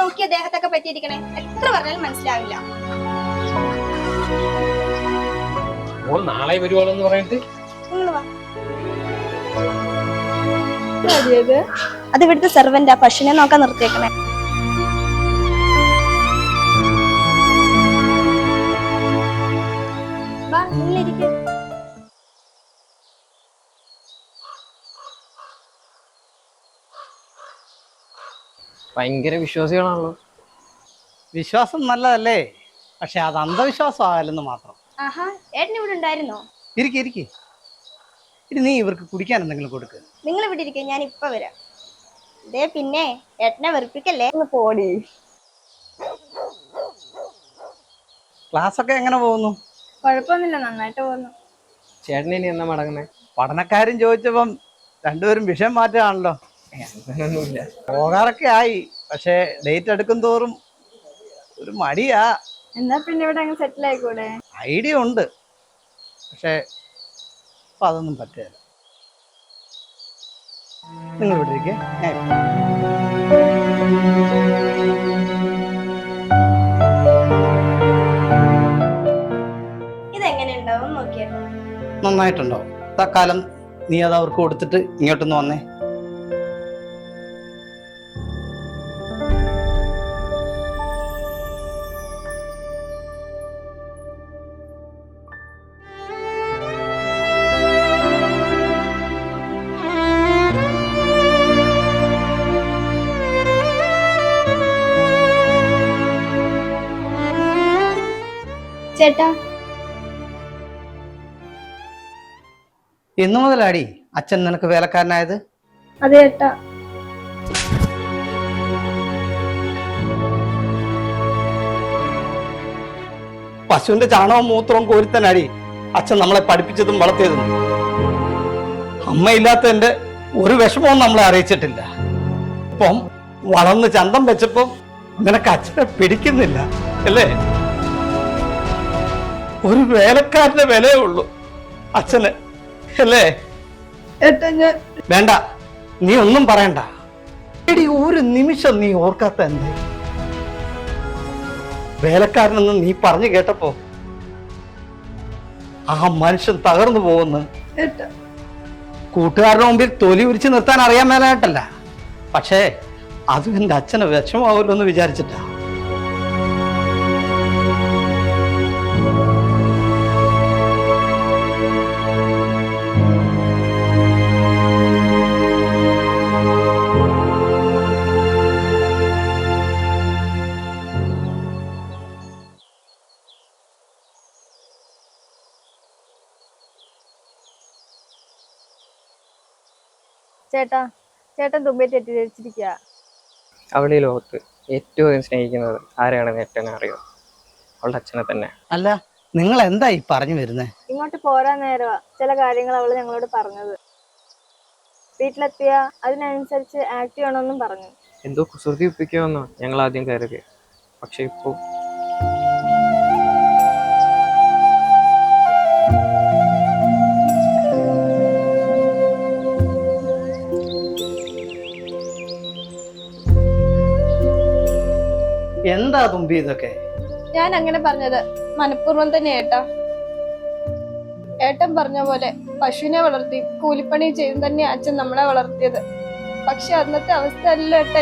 നോക്കിയ ദേഹത്തൊക്കെ പറ്റിയിരിക്കണേ, എത്ര പറഞ്ഞാലും മനസ്സിലാവില്ല. നാളെ വരുവാണെന്ന് പറഞ്ഞിട്ട് നിങ്ങൾ വാ. അത് ഇവിടുത്തെ സെർവന്റാ, പശുവിനെ നോക്കാൻ നിർത്തിയേക്കണേ. വാ, നിങ്ങളിരിക്കെ. ഭയങ്കര വിശ്വാസികളാണല്ലോ. വിശ്വാസം നല്ലതല്ലേ, പക്ഷെ അത് അന്ധവിശ്വാസമാകലെന്ന് മാത്രം. ആഹാ, ഏട്ടൻ ഇവിടെ ഉണ്ടായിരുന്നോ? ഇരിക്കി ഇനി നീ ഇവർക്ക് കുടിക്കാൻ എന്തെങ്കിലും കൊടുക്ക്. നിങ്ങൾ ഇവിടെ ഇരിക്കെ, ഞാൻ ഇപ്പൊ വരാം. ദേ പിന്നെ ഏട്ടനെ വെറുപ്പിക്കല്ലേ. പോടി. ക്ലാസ് ഒക്കെ എങ്ങനെ പോകുന്നു? കുഴപ്പമൊന്നുമില്ല, നന്നായിട്ട് പോകുന്നു. ചേട്ടനെ ഇനി എന്നാ മടങ്ങുന്നേ? പഠനക്കാരും ചോദിച്ചപ്പം രണ്ടുപേരും വിഷയം മാറ്റുകയാണല്ലോ. അങ്ങനൊന്നുമില്ല. പോകാറൊക്കെ ആയി, പക്ഷെ ഡേറ്റ് എടുക്കും തോറും ഒരു മടിയാ. എന്നാ പിന്നെ ഇവിടെ അങ്ങ് സെറ്റിൽ ആയിക്കൂടെ? ഐഡിയ ഉണ്ട്, പക്ഷെ അപ്പൊ അതൊന്നും പറ്റില്ല. നിങ്ങൾ ഇവിടെ ഇരിക്കെ, ഇതെങ്ങനെ ഉണ്ടാവും നോക്കിയാലോ? നന്നായിട്ടുണ്ടോ? തക്കാലം നീ അത് അവർക്ക് കൊടുത്തിട്ട് ഇങ്ങോട്ടൊന്ന് വന്നേ. ചേട്ടാ, എന്നു മുതലാടി അച്ഛൻ നിനക്ക് വേലക്കാരനായത്? അതെ ചേട്ടാ. പശുവിന്റെ ചാണകവും മൂത്രവും കോരിത്തനാടി അച്ഛൻ നമ്മളെ പഠിപ്പിച്ചതും വളർത്തിയതും. അമ്മയില്ലാത്തതിന്റെ ഒരു വിഷമവും നമ്മളെ അറിയിച്ചിട്ടില്ല. ഇപ്പം വളർന്ന് ചന്തം വെച്ചപ്പം നിനക്ക് അച്ഛനെ പിടിക്കുന്നില്ല അല്ലേ? ഒരു വേലക്കാരന്റെ വിലയേ ഉള്ളൂ അച്ഛന്, അല്ലേ? വേണ്ട, നീ ഒന്നും പറയണ്ട. എടി, ഒരു നിമിഷം നീ ഓർക്കാത്ത എന്തേ? വേലക്കാരനെന്ന് നീ പറഞ്ഞു കേട്ടപ്പോ ആ മനുഷ്യൻ തകർന്നു പോകുന്നു. കൂട്ടുകാരുടെ മുമ്പിൽ തൊലി ഉരിച്ചു നിർത്താൻ അറിയാൻ മേലായിട്ടല്ല, പക്ഷേ അതും എന്റെ അച്ഛന് വിഷമാവുമല്ലോ എന്ന് വിചാരിച്ചിട്ടാ. ചേട്ടാ, ചേട്ടൻ ദുബൈ തെറ്റിദ്ധരിച്ചിരിക്കുക. അവളെ ഈ ലോകത്ത് ഏറ്റവും അധികം സ്നേഹിക്കുന്നത് ആരെയാണെന്ന് ഏറ്റവും അറിയാം, അവളുടെ അച്ഛനെ തന്നെ. അല്ല, നിങ്ങൾ എന്താ ഈ പറഞ്ഞു വരുന്നേ? ഇങ്ങോട്ട് പോരാൻ നേരവാ ചില കാര്യങ്ങൾ അവള് ഞങ്ങളോട് പറഞ്ഞത്. വീട്ടിലെത്തിയ അതിനനുസരിച്ച് ആക്ട് ചെയ്യണമെന്നും പറഞ്ഞു. എന്തോ കുസൃതി ഒപ്പിക്കുമെന്നോ ഞങ്ങൾ ആദ്യം കരുതി, പക്ഷെ ഇപ്പോ എന്താ തുമ്പി ഇതൊക്കെ? ഞാൻ അങ്ങനെ പറഞ്ഞത് മനഃപൂർവ്വം തന്നെ ഏട്ടാ. ഏട്ടൻ പറഞ്ഞ പോലെ പശുവിനെ വളർത്തി കൂലിപ്പണി ചെയ്ത് തന്നെ അച്ഛൻ നമ്മളെ വളർത്തിയത്. പക്ഷെ അന്നത്തെ അവസ്ഥ അല്ല ഏട്ടാ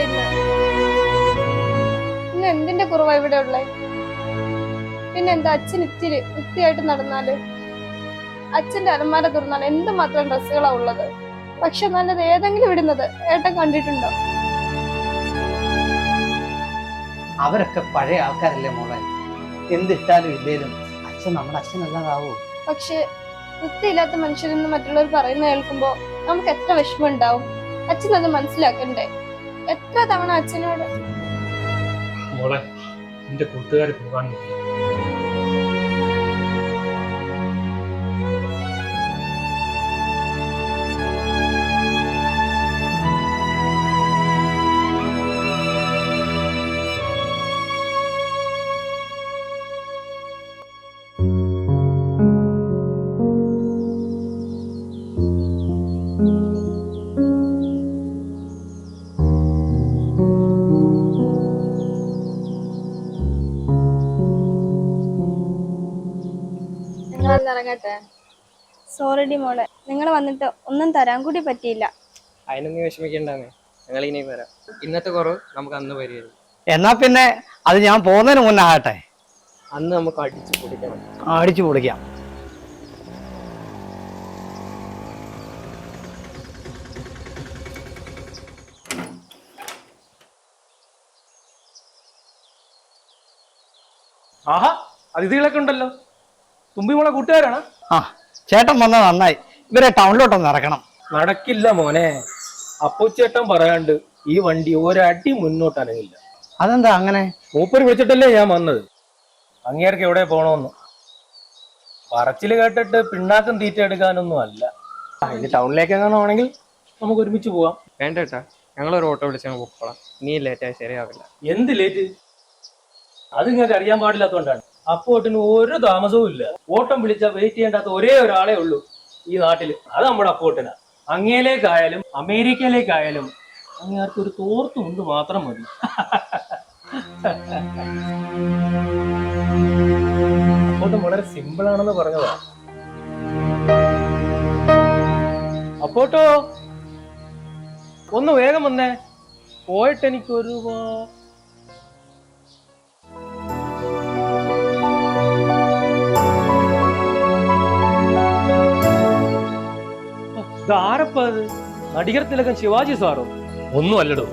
ഇന്ന് എന്തിന്റെ കുറവാ ഇവിടെ ഉള്ളേ? പിന്നെ എന്താ അച്ഛൻ ഇത്തിരി വൃത്തിയായിട്ട് നടന്നാല്, അച്ഛന്റെ അലമാര തുറന്നാൽ എന്തുമാത്രം ഡ്രസ്സുകളാ ഉള്ളത്. പക്ഷെ നല്ലത് ഏതെങ്കിലും ഇടുന്നത് ഏട്ടൻ കണ്ടിട്ടുണ്ടോ? അവരൊക്കെ പഴയ ആൾക്കാരല്ലേ മോളെ. എന്തിട്ടാലും ഇല്ലേലും അച്ഛൻ നമ്മുടെ അച്ഛനല്ലാതാവോ? പക്ഷെ വൃത്തിയില്ലാത്ത മനുഷ്യരെന്ന് മറ്റുള്ളവർ പറയുന്ന കേൾക്കുമ്പോ നമുക്ക് എത്ര വിഷമം ഉണ്ടാവും. അച്ഛൻ അത് മനസ്സിലാക്കണ്ടേ? എത്ര തവണ അച്ഛനോട് മോളെ, എന്റെ കൂട്ടുകാർ പോകാൻ നോക്കി. ഇറങ്ങട്ടെ? സോറിഡി മോളെ, നിങ്ങൾ വന്നിട്ട് ഒന്നും തരാൻ കൂടി പറ്റിയില്ല. അതിനൊന്നും വിഷമിക്കണ്ടെന്നേ, ഞങ്ങൾ ഇനിയും വരാം. ഇന്നത്തെ കുറവ് നമുക്ക് അന്ന് പരിഹരിക്കും. എന്നാ പിന്നെ അത് ഞാൻ പോകുന്നതിന് മുന്നേ ആകട്ടെ. അന്ന് നമുക്ക് അടിച്ചു പൊടിക്കണം. അടിച്ചു പൊളിക്കാം. ആഹാ, അതിഥികളൊക്കെ ഉണ്ടല്ലോ. തുമ്പിമോളെ കൂട്ടുകാരാണ്. ആ, ചേട്ടൻ വന്നത് നന്നായി. ഇവരെ ടൗണിലോട്ടൊന്ന് ഇറക്കണം. നടക്കില്ല മോനെ. അപ്പൂച്ചേട്ടൻ പറയാണ്ട് ഈ വണ്ടി ഒരടി മുന്നോട്ട് അനങ്ങില്ല. അതെന്താ അങ്ങനെ? മൂപ്പര് വിളിച്ചിട്ടല്ലേ ഞാൻ വന്നത്. അങ്ങേർക്ക് എവിടെ പോണോന്ന് പറച്ചില് കേട്ടിട്ട് പിണ്ണാക്കും തീറ്റ എടുക്കാനൊന്നും അല്ല. ഇനി ടൗണിലേക്ക് എങ്ങാനും ആണെങ്കിൽ നമുക്ക് ഒരുമിച്ച് പോവാം. വേണ്ട ചേട്ടാ, ഞങ്ങളൊരു ഓട്ടോ വിളിച്ച് ഞങ്ങൾ പൊക്കോളാം. നീ ലേറ്റായി ശരിയാവില്ല. എന്ത് ലേറ്റ്? അത് നിങ്ങൾക്ക് അറിയാൻ പാടില്ലാത്തതുകൊണ്ടാണ്. അപ്പോട്ടിന് ഒരു താമസവും ഇല്ല. ഓട്ടം വിളിച്ചാൽ വെയിറ്റ് ചെയ്യേണ്ടാത്ത ഒരേ ഒരാളെ ഉള്ളൂ ഈ നാട്ടില്. അത് നമ്മുടെ അപ്പോട്ടിനാ. അങ്ങയിലേക്കായാലും അമേരിക്കയിലേക്കായാലും അങ്ങേർക്ക് ഒരു തോർത്ത് മുണ്ട് മാത്രം മതി. അപ്പോട്ടും വളരെ സിമ്പിൾ ആണെന്ന് പറഞ്ഞതാ. അപ്പോട്ടോ ഒന്ന് വേഗം വന്നേ. പോയിട്ട് എനിക്കൊരു ആരപ്പത്? നടികർ തിലകൻ ശിവാജി സാറോ? ഒന്നും അല്ലടോ,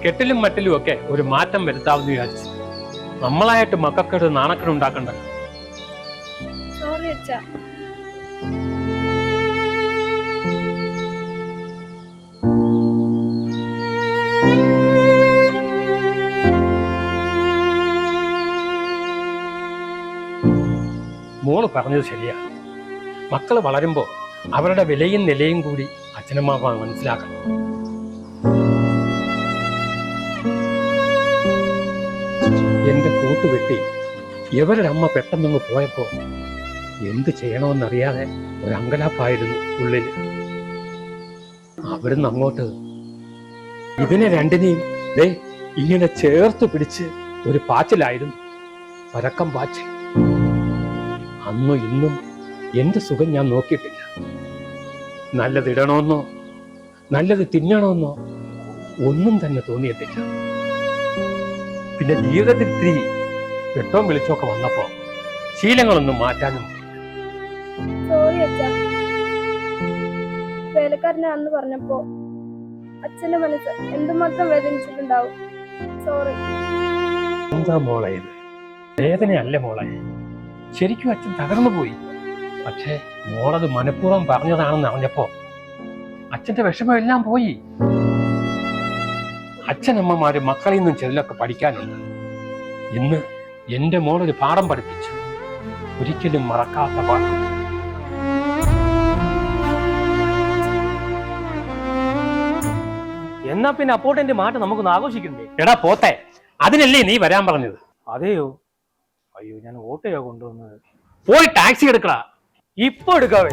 കെട്ടിലും മട്ടിലും ഒക്കെ ഒരു മാറ്റം വരുത്താമെന്ന് വിചാരിച്ചു. നമ്മളായിട്ട് മക്കൾക്കൊരു നാണക്കേട് ഉണ്ടാക്കണ്ട. സോറി അച്ഛാ. മോള് പറഞ്ഞത് ശരിയാ. മക്കള് വളരുമ്പോ അവരുടെ വിലയും നിലയും കൂടി അച്ഛനമ്മ മനസ്സിലാക്കണം. എന്റെ കൂട്ടുവെട്ടി ഇവരുടെ അമ്മ പെട്ടെന്നങ്ങ് പോയപ്പോ എന്ത് ചെയ്യണമെന്നറിയാതെ ഒരു അങ്കലാപ്പായിരുന്നു ഉള്ളില്. അവിടുന്ന് അങ്ങോട്ട് ഇതിനെ രണ്ടിനെയും ഇങ്ങനെ ചേർത്ത് പിടിച്ച് ഒരു പാച്ചിലായിരുന്നു. പരക്കം പാച്ചിൽ. അന്നും ഇന്നും എന്റെ സുഖം ഞാൻ നോക്കിയിട്ടില്ല. നല്ലത് ഇടണമെന്നോ നല്ലത് തിന്നണമെന്നോ ഒന്നും തന്നെ തോന്നിയിട്ടില്ല. പിന്നെ ജീവിതത്തിൽ ഇത്തിരി വെട്ടവും വെളിച്ചമൊക്കെ വന്നപ്പോ ശീലങ്ങളൊന്നും മാറ്റാനും. സോറി അച്ഛാ. വേലക്കാരനെ അന്ന് പറഞ്ഞപ്പോ അച്ഛന്റെ മനസ്സ് എന്തുമാത്രം വേദനിച്ചിട്ടുണ്ടാവും. സോറി. എന്താ മോളെ ഇത്? വേദനയല്ലേ മോളെ. ശരിക്കും അച്ഛൻ തകർന്നു പോയി. പക്ഷേ മോളത് മനഃപൂർവ്വം പറഞ്ഞതാണെന്ന് അറിഞ്ഞപ്പോ അച്ഛന്റെ വിഷമം എല്ലാം പോയി. അച്ഛനമ്മമാര് മക്കളിൽ നിന്നും ചിലരൊക്കെ പഠിക്കാനുണ്ട്. ഇന്ന് എന്റെ മോളൊരു പാഠം പഠിപ്പിച്ചു. ഒരിക്കലും മറക്കാത്ത പാഠം. എന്നാ പിന്നെ അപ്പോട്ടെന്റെ മാറ്റം നമുക്കൊന്ന് ആഘോഷിക്കണ്ടേ? എടാ പോത്തെ, അതിനല്ലേ നീ വരാൻ പറഞ്ഞത്? അതെയോ? അയ്യോ, ഞാൻ ഓട്ടോയാ കൊണ്ടുവന്നത്. പോയി ടാക്സി എടുക്കടാ. ഇപ്പൊ എടുക്കാവേ.